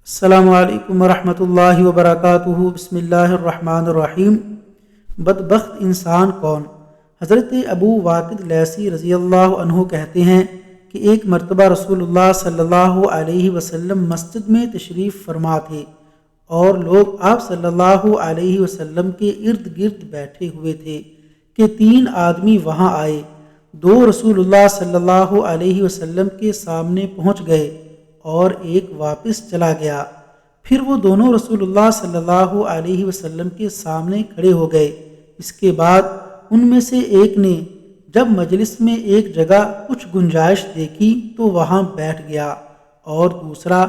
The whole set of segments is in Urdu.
السلام علیکم ورحمۃ اللہ وبرکاتہ۔ بسم اللہ الرحمن الرحیم۔ بدبخت انسان کون؟ حضرت ابو واقد لیثی رضی اللہ عنہ کہتے ہیں کہ ایک مرتبہ رسول اللہ صلی اللہ علیہ وسلم مسجد میں تشریف فرما تھے اور لوگ آپ صلی اللہ علیہ وسلم کے ارد گرد بیٹھے ہوئے تھے کہ 3 آدمی وہاں آئے۔ 2 رسول اللہ صلی اللہ علیہ وسلم کے سامنے پہنچ گئے اور ایک واپس چلا گیا۔ پھر وہ دونوں رسول اللہ صلی اللہ علیہ وسلم کے سامنے کھڑے ہو گئے۔ اس کے بعد ان میں سے ایک نے جب مجلس میں ایک جگہ کچھ گنجائش دیکھی تو وہاں بیٹھ گیا، اور دوسرا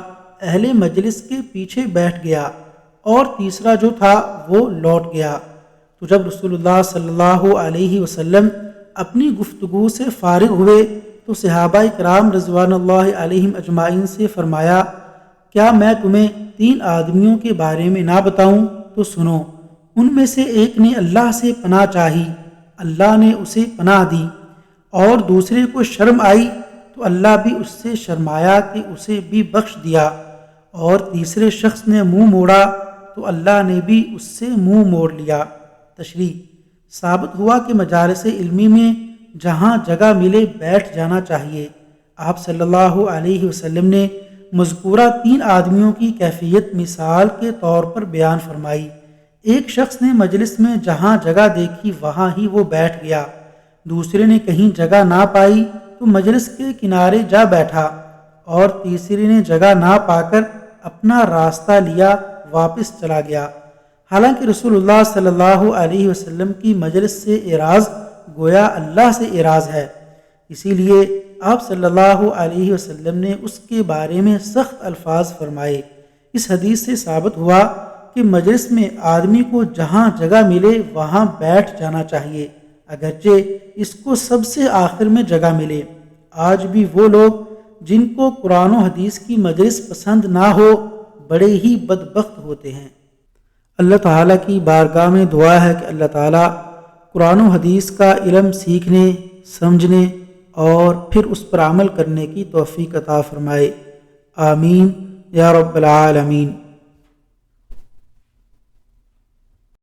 اہل مجلس کے پیچھے بیٹھ گیا، اور تیسرا جو تھا وہ لوٹ گیا۔ تو جب رسول اللہ صلی اللہ علیہ وسلم اپنی گفتگو سے فارغ ہوئے تو صحابہ کرام رضوان اللہ علیہم اجمعین سے فرمایا، کیا میں تمہیں 3 آدمیوں کے بارے میں نہ بتاؤں؟ تو سنو۔ ان میں سے ایک نے اللہ سے پناہ چاہی، اللہ نے اسے پناہ دی، اور دوسرے کو شرم آئی تو اللہ بھی اس سے شرمایا کہ اسے بھی بخش دیا، اور تیسرے شخص نے منہ موڑا تو اللہ نے بھی اس سے منہ موڑ لیا۔ تشریح: ثابت ہوا کہ مجالس علمی میں جہاں جگہ ملے بیٹھ جانا چاہیے۔ آپ صلی اللہ علیہ وسلم نے مذکورہ 3 آدمیوں کی کیفیت مثال کے طور پر بیان فرمائی۔ ایک شخص نے مجلس میں جہاں جگہ دیکھی وہاں ہی وہ بیٹھ گیا، دوسرے نے کہیں جگہ نہ پائی تو مجلس کے کنارے جا بیٹھا، اور تیسرے نے جگہ نہ پا کر اپنا راستہ لیا واپس چلا گیا۔ حالانکہ رسول اللہ صلی اللہ علیہ وسلم کی مجلس سے اعراض گویا اللہ سے اعراض ہے، اسی لیے آپ صلی اللہ علیہ وسلم نے اس کے بارے میں سخت الفاظ فرمائے۔ اس حدیث سے ثابت ہوا کہ مجلس میں آدمی کو جہاں جگہ ملے وہاں بیٹھ جانا چاہیے، اگرچہ اس کو سب سے آخر میں جگہ ملے۔ آج بھی وہ لوگ جن کو قرآن و حدیث کی مجلس پسند نہ ہو بڑے ہی بدبخت ہوتے ہیں۔ اللہ تعالیٰ کی بارگاہ میں دعا ہے کہ اللہ تعالیٰ قرآن و حدیث کا علم سیکھنے، سمجھنے اور پھر اس پر عمل کرنے کی توفیق عطا فرمائے۔ آمین یا رب العالمین۔